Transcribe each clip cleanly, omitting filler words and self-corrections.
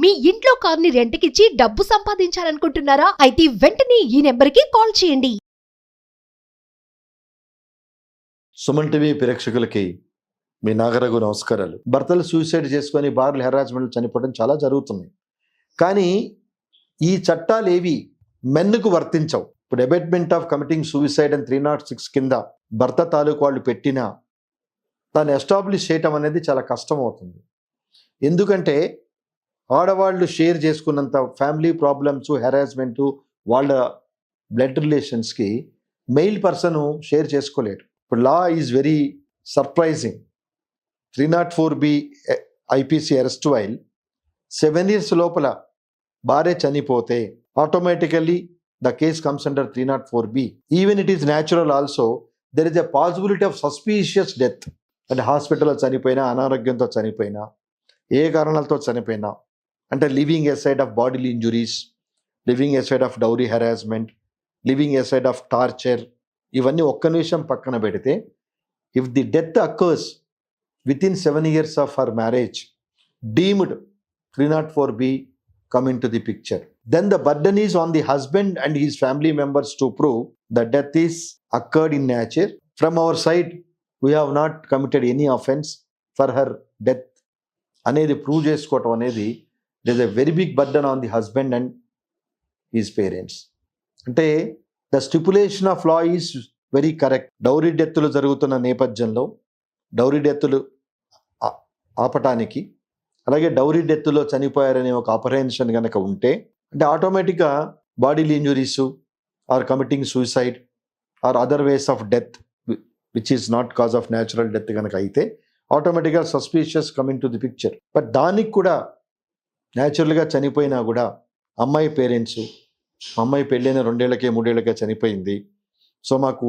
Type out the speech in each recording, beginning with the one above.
మీ ఇంట్లో కార్ని రెంట్కిచ్చి డబ్బు సంపాదించాలనుకుంటున్నారా? అయితే వెంటనే ఈ నెంబర్కి కాల్ చేయండి. సుమన్ టీవీ ప్రేక్షకులకి మీ నాగరఘు నమస్కారాలు. భర్తలు సూసైడ్ చేసుకొని భార్యలు హెరాస్మెంట్ చనిపోవడం చాలా జరుగుతుంది. కానీ ఈ చట్టాలు ఏవి మెన్నుకు వర్తించవు. ఇప్పుడు abatement of committing suicide and 306 కింద భర్త తాలూకు వాళ్ళు పెట్టినా దాన్ని ఎస్టాబ్లిష్ చేయటం అనేది చాలా కష్టం అవుతుంది. ఎందుకంటే ఆడవాళ్ళు షేర్ చేసుకున్నంత ఫ్యామిలీ ప్రాబ్లమ్స్, హెరాస్మెంటు, వాళ్ళ బ్లడ్ రిలేషన్స్కి మెయిల్ పర్సన్ షేర్ చేసుకోలేరు. ఇప్పుడు law is very surprising. 304B IPC arrest while 7 years లోపల భార్య చనిపోతే automatically the case comes under 304B. Even it is natural also there is a possibility of suspicious death. అంటే హాస్పిటల్లో చనిపోయినా, అనారోగ్యంతో చనిపోయినా, ఏ కారణాలతో చనిపోయినా, అంటే living aside of bodily injuries, living aside of dowry harassment, living aside of torture, ఇవన్నీ ఒక్క నిమిషం పక్కన పెడితే if the death occurs within 7 years of her marriage, deemed 304B come into the picture. Then the burden is on the husband and his family members to prove that death is occurred in nature. From our side, we have not committed any offense for her death. అనేది prove చేసుకోవటం అనేది there is a very big burden on the husband and his parents. అంటే the stipulation of law is very correct. Dowry డెత్తులు జరుగుతున్న నేపథ్యంలో dowry డెత్తులు ఆపటానికి, అలాగే dowry డెత్తులో చనిపోయారనే ఒక అపరెన్షన్ కనుక ఉంటే, అంటే ఆటోమేటిక్గా bodily injuries or committing suicide or other ways of death which is not cause of natural death కనుక అయితే ఆటోమేటిక్గా suspicious coming to the picture. But దానికి కూడా న్యాచురల్గా చనిపోయినా కూడా అమ్మాయి పేరెంట్స్, అమ్మాయి పెళ్ళైన 2 ఏళ్ళకే 3 ఏళ్ళకే చనిపోయింది, సో మాకు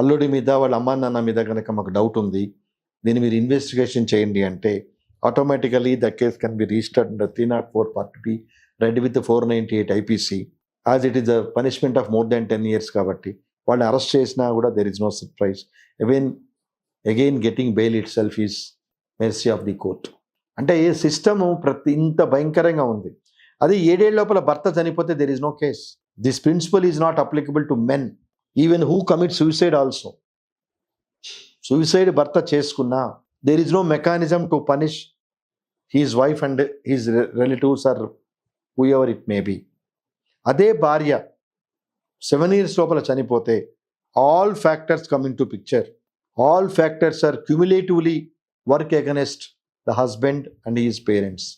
అల్లుడి మీద వాళ్ళ అమ్మా నాన్న మీద కనుక మాకు డౌట్ ఉంది, దీన్ని మీరు ఇన్వెస్టిగేషన్ చేయండి అంటే automatically the case can be registered under 304 Part B read with 498 IPC as it is a punishment of more than 10 years. కాబట్టి వాళ్ళని అరెస్ట్ చేసినా కూడా there is no surprise. Again getting bail itself is mercy of the court. అంటే ఈ system ఇంత భయంకరంగా ఉంది. అది 7 ఏళ్ల లోపల భర్త చనిపోతే there is no case. This principle is not applicable to men even who commit suicide also. Suicide భర్త చేసుకున్నా there is no mechanism to punish his wife and his relatives or whoever it may be. అదే భార్య 7 years లోపల చనిపోతే all factors come into picture. All factors are cumulatively work against the husband and his parents.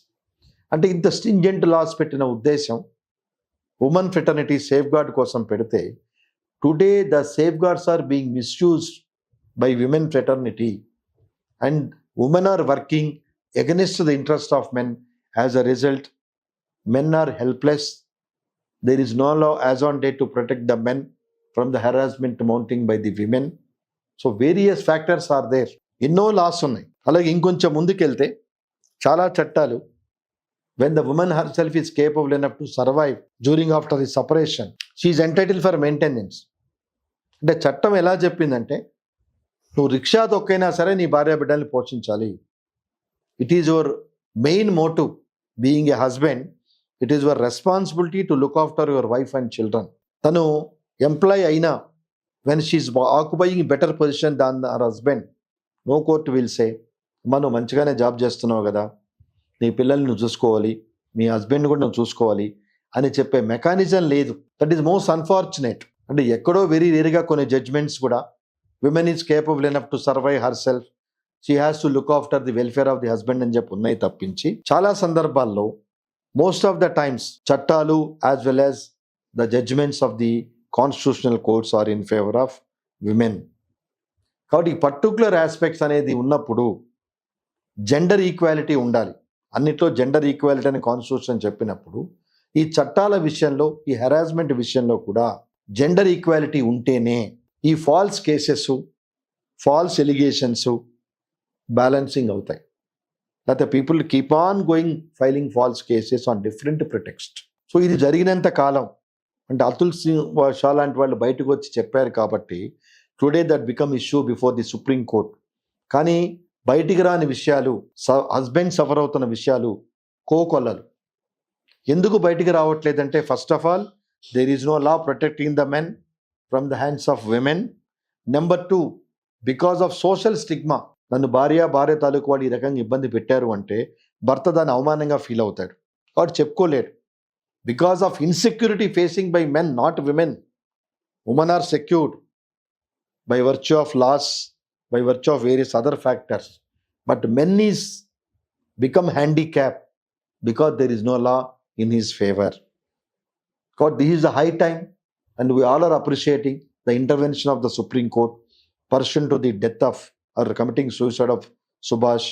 అంటే ఇంత stringent loss పెట్టిన ఉద్దేశం women fraternity safe gourd కోసం పెడితే, today the safeguards are being misused by women fraternity and women are working against the interest of men. As a result, men are helpless. There is no law as on date to protect the men from the harassment mounting by the women. So various factors are there. ఎన్నో loss ఉన్నాయి. అలాగే ఇంకొంచెం ముందుకెళ్తే చాలా చట్టాలు when the woman herself is capable enough to survive during after the separation, she is entitled for maintenance. అంటే చట్టం ఎలా చెప్పిందంటే, నువ్వు రిక్షా తొక్కైనా సరే నీ భార్య బిడ్డల్ని పోషించాలి. It is your main motive. Being a husband, it is your responsibility to look after your wife and children. తను ఎంప్లాయ్ అయినా when she's occupying better position than her husband, no court will say, అమ్మా నువ్వు మంచిగానే job చేస్తున్నావు కదా, నీ పిల్లల్ని నువ్వు చూసుకోవాలి, మీ హస్బెండ్ కూడా నువ్వు చూసుకోవాలి అని చెప్పే మెకానిజం లేదు. That is most unfortunate. అంటే ఎక్కడో వెరీ రేర్గా కొన్ని జడ్జ్మెంట్స్ కూడా women is capable enough to survive herself, she has to look after the welfare of the husband అని చెప్పి ఉన్నాయి తప్పించి, చాలా సందర్భాల్లో మోస్ట్ ఆఫ్ ద టైమ్స్ చట్టాలు as well as the judgments of the constitutional courts are in favour of women. కాబట్టి ఈ particular aspects అనేది ఉన్నప్పుడు జెండర్ ఈక్వాలిటీ ఉండాలి. అన్నిట్లో జెండర్ ఈక్వాలిటీ అని కాన్స్టిట్యూషన్ చెప్పినప్పుడు ఈ చట్టాల విషయంలో, ఈ హెరాస్మెంట్ విషయంలో కూడా జెండర్ ఈక్వాలిటీ ఉంటేనే ఈ false cases, false allegations balancing అవుతాయి. లేకపోతే people keep on going filing false cases on different pretext. So ఇది జరిగినంత కాలం, అంటే అతుల్ సింగ్ షా లాంటి వాళ్ళు బయటకు వచ్చి చెప్పారు కాబట్టి today that become issue before the supreme court. కానీ బయటికి రాని విషయాలు, హస్బెండ్ సఫర్ అవుతున్న విషయాలు కోకొల్లలు. ఎందుకు బయటికి రావట్లేదంటే, first of all there is no law protecting the men from the hands of women. Number 2, because of social stigma. నన్ను భార్య తాలూకు వాళ్ళు ఈ రకంగా ఇబ్బంది పెట్టారు అంటే భర్త దాన్ని అవమానంగా ఫీల్ అవుతాడు, కాబట్టి చెప్పుకోలేడు. Because of insecurity facing by men, not women. Women are secured by virtue of laws, by virtue of various other factors. But men is become handicapped because there is no law in his favor. God, this is a high time, and we all are appreciating the intervention of the Supreme Court pursuant to the death of or committing suicide of Subhash,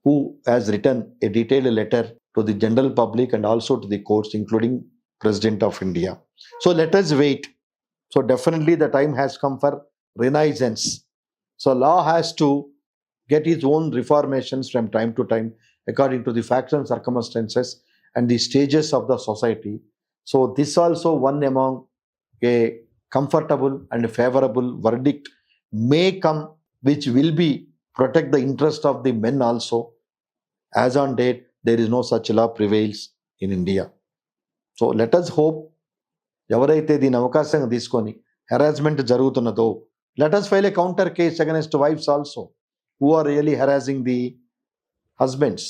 who has written a detailed letter to the general public and also to the courts, including President of India. So let us wait. So definitely the time has come for renaissance. So law has to get its own reformations from time to time according to the facts and circumstances and the stages of the society. So this also one among a comfortable and favorable verdict may come, which will be protect the interest of the men also. As on date, there is no such law prevails in India. So let us hope, ఎవరైతే దీని అవకాశంగా తీసుకొని harassment జరుగుతున్నదో, let us file a counter case against wives also who are really harassing the husbands.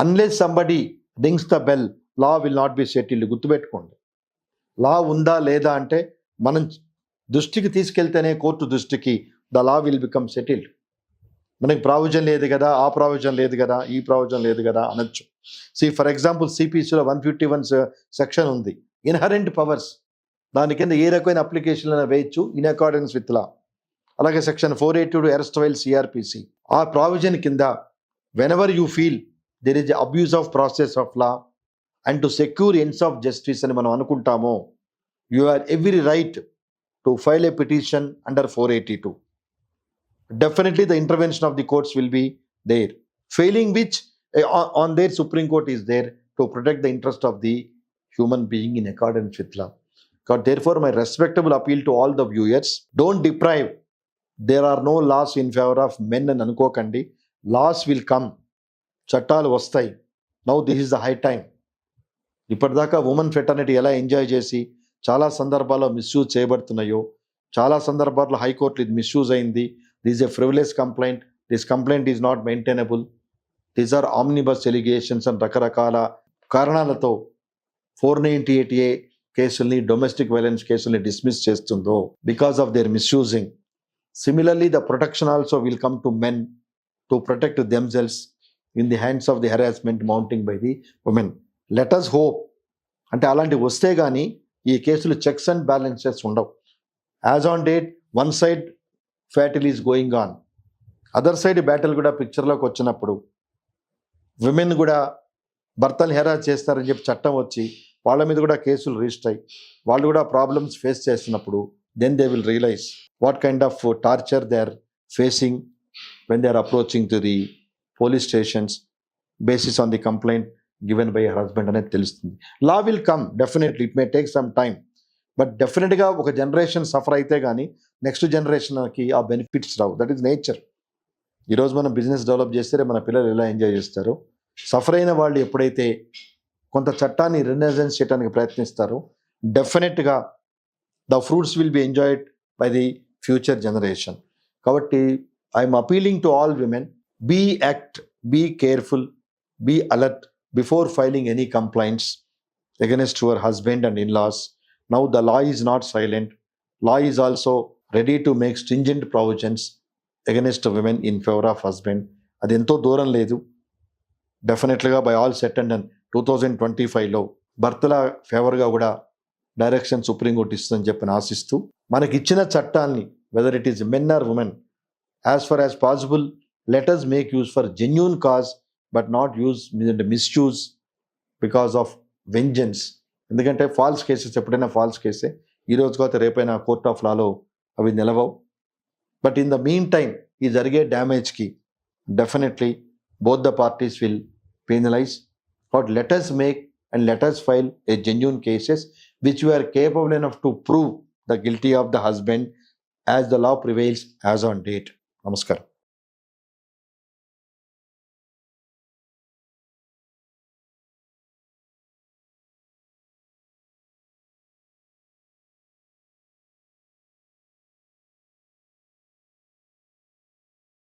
Unless somebody rings the bell, law will not be settled. గుర్తుపెట్టుకోండి, లా ఉందా లేదా అంటే మనం దృష్టికి తీసుకెళ్తేనే, కోర్టు దృష్టికి, the law will become settled. మనకి provision లేదు కదా, ఆ ప్రావిజన్ లేదు కదా, ఈ ప్రావిజన్ లేదు కదా అనొచ్చు. ఫర్ ఎగ్జాంపుల్ సిపిసిలో 151 సెక్షన్ ఉంది, ఇన్హరెంట్ పవర్స్. దాని కింద ఏ రకమైన అప్లికేషన్లు వేయచ్చు ఇన్ అకార్డెన్స్ విత్ లా. అలాగే సెక్షన్ 482 అరెస్ట్ వైల్ సిఆర్పిసి, ఆ ప్రావిజన్ కింద whenever you feel there is abuse of process of law and to secure ends of justice అని మనం అనుకుంటామో, you have every right to file a petition under 482. Definitely the intervention of the courts will be there, failing which on their Supreme Court is there to protect the interest of the human being in accordance with law. God, therefore my respectable appeal to all the viewers, don't deprive. There are no laws in favor of men and anukokandi. Laws will come, చట్టాలు వస్తాయి. Now this is the high time. ఇప్పటిదాకా women fraternity ఎలా enjoy చేసి చాలా సందర్భాల్లో misuse చేయబడుతున్నాయో, చాలా సందర్భాల్లో హైకోర్టులో ఇది మిస్యూజ్ అయింది. This is a frivolous complaint. This complaint is not maintainable. These are omnibus allegations and రకరకాల కారణాలతో 498A కేసుల్ని, డొమెస్టిక్ వైలెన్స్ కేసుల్ని డిస్మిస్ చేస్తుందో because of their misusing. Similarly, the protection also will come to men to protect themselves in the hands of the harassment mounting by the women. Let us hope. అంటే అలాంటివి వస్తే కానీ ఈ కేసులు checks and balances ఉండవు. As on date one side battle is going on, other side battle కూడా పిక్చర్లోకి వచ్చినప్పుడు women కూడా భర్తలు హెరాస్ చేస్తారని చెప్పి చట్టం వచ్చి వాళ్ళ మీద కూడా కేసులు రిజిస్టర్ అయ్యి వాళ్ళు కూడా ప్రాబ్లమ్స్ ఫేస్ చేస్తున్నప్పుడు, then they will realise what kind of torture they are facing when they are approaching to the police stations basis on the complaint given by her husband అనేది తెలుస్తుంది. Law will come definitely, it may take some time, but డెఫినెట్గా ఒక generation suffer అయితే కానీ next జనరేషన్కి ఆ benefits రావు. That is nature. ఈరోజు మనం బిజినెస్ డెవలప్ చేస్తే మన పిల్లలు ఎలా ఎంజాయ్ చేస్తారో, సఫర్ అయిన వాళ్ళు ఎప్పుడైతే కొంత చట్టాన్ని రినైజెన్స్ చేయడానికి ప్రయత్నిస్తారో, definitely the fruits will be enjoyed by the future generation. కాబట్టి I'm appealing to all women, be act, be careful, be alert before filing any complaints against your husband and in-laws. Now the law is not silent. Law is also ready to make stringent provisions against women in favor of husband. అది ఎంతో దూరం లేదు. డెఫినెట్లీగా by all set and 2025లో భర్తల ఫేవర్గా కూడా direction supreme court ఇస్తుందని చెప్పి ఆశిస్తూ, మనకి ఇచ్చిన చట్టాన్ని whether it is men or women, as far as possible let us make use for genuine cause but not use misuse because of vengeance. ఎందుకంటే ఫాల్స్ కేసెస్ ఎప్పుడైనా ఫాల్స్ కేసే, ఈ రోజు కాకపోతే రేపైనా కోర్ట్ ఆఫ్ లాలో అవి నిలవవు. But in the mean time ఈ జరిగే డ్యామేజ్కి definitely both the parties will penalize. But let us make and let us file a genuine cases which we are capable enough to prove the guilty of the husband as the law prevails as on date. Namaskaram.